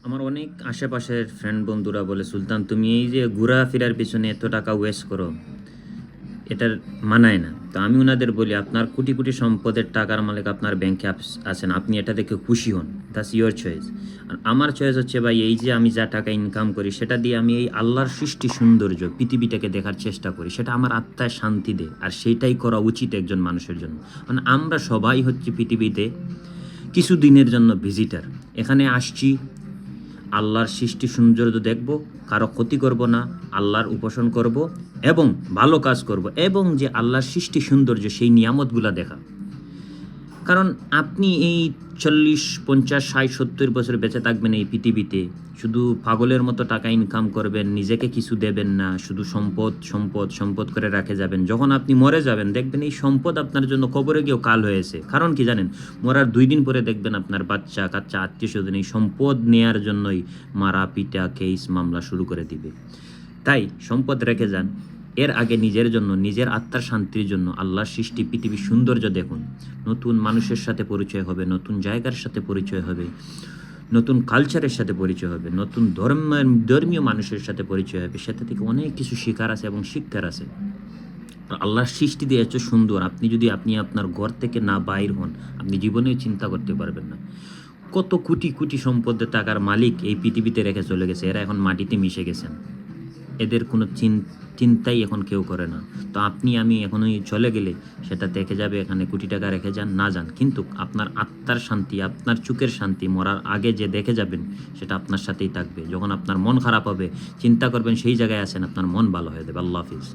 আমার অনেক আশেপাশের ফ্রেন্ড বন্ধুরা বলে, সুলতান তুমি এই যে ঘোরাফেরার পিছনে এত টাকা ওয়েস্ট করো, এটার মানায় না। তো আমি ওনাদের বলি, আপনার কোটি কোটি সম্পদের টাকার মালিক আপনার ব্যাংকে আছেন, আপনি এটা দেখে খুশি হন, দ্যাটস ইয়োর চয়েস। আর আমার চয়েস হচ্ছে ভাই, এই যে আমি যা টাকা ইনকাম করি সেটা দিয়ে আমি এই আল্লাহর সৃষ্টি সৌন্দর্য পৃথিবীটাকে দেখার চেষ্টা করি, সেটা আমার আত্মায় শান্তি দেয়। আর সেইটাই করা উচিত একজন মানুষের জন্য। মানে আমরা সবাই হচ্ছে পৃথিবীতে কিছু দিনের জন্য ভিজিটার। এখানে আসছি আল্লাহর সৃষ্টি সৌন্দর্য দেখব, কারো ক্ষতি করব না, আল্লাহর উপাসন করব এবং ভালো কাজ করব, এবং যে আল্লাহর সৃষ্টি সৌন্দর্য সেই নিয়ামতগুলো দেখা। কারণ আপনি এই 40, 50, 60, 70 বছর বেঁচে থাকবেন এই পৃথিবীতে, শুধু পাগলের মতো টাকা ইনকাম করবেন, নিজেকে কিছু দেবেন না, শুধু সম্পদ সম্পদ সম্পদ করে রাখে যাবেন। যখন আপনি মরে যাবেন দেখবেন এই সম্পদ আপনার জন্য কবরে গিয়েও কাল হয়েছে। কারণ কি জানেন, মরার 2 দিন পরে দেখবেন আপনার বাচ্চা কাচ্চা আত্মীয় স্বজন এই সম্পদ নেয়ার জন্যই মারা পিটা কেস মামলা শুরু করে দিবে। তাই সম্পদ রেখে যান, এর আগে নিজের জন্য, নিজের আত্মার শান্তির জন্য আল্লাহর সৃষ্টি পৃথিবীর সৌন্দর্য দেখুন। নতুন মানুষের সাথে পরিচয় হবে, নতুন জায়গার সাথে পরিচয় হবে, নতুন কালচারের সাথে পরিচয় হবে, নতুন ধর্মীয় মানুষের সাথে পরিচয় হবে। সেটা থেকে অনেক কিছু শেখার আছে এবং শিক্ষার আছে। আল্লাহর সৃষ্টি দিয়ে এত সুন্দর, আপনি আপনার ঘর থেকে না বাইর হন, আপনি জীবনেও চিন্তা করতে পারবেন না। কত কোটি কোটি সম্পদের টাকার মালিক এই পৃথিবীতে রেখে চলে গেছে, এরা এখন মাটিতে মিশে গেছেন, এদের কোনো চিন্তাই এখন কেউ করে না। তো আপনি আমি এখনই চলে গেলে সেটা দেখে যাবে, এখানে কোটি টাকা রেখে যান না যান, কিন্তু আপনার আত্মার শান্তি, আপনার চোখের শান্তি মরার আগে যে দেখে যাবেন সেটা আপনার সাথেই থাকবে। যখন আপনার মন খারাপ হবে, চিন্তা করবেন সেই জায়গায় আছেন, আপনার মন ভালো হয়ে যাবে। আল্লাহ হাফিজ।